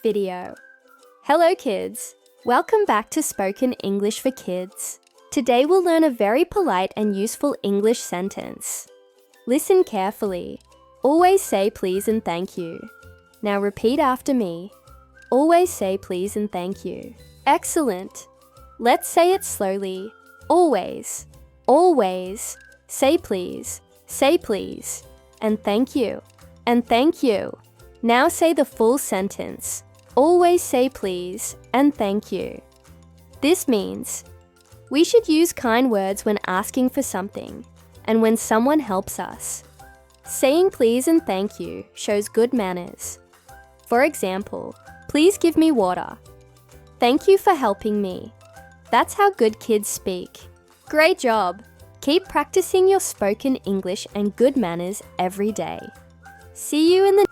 video. Hello kids! Welcome back to Spoken English for Kids. Today we'll learn a very polite and useful English sentence. Listen carefully. Always say please and thank you. Now repeat after me. Always say please and thank you. Excellent! Let's say it slowly. Always. Always. Say please. Say please. And thank you. And thank you. Now say the full sentence. Always say please and thank you. This means we should use kind words when asking for something and when someone helps us. Saying please and thank you shows good manners. For example, please give me water. Thank you for helping me. That's how good kids speak. Great job! Keep practicing your spoken English and good manners every day. See you in the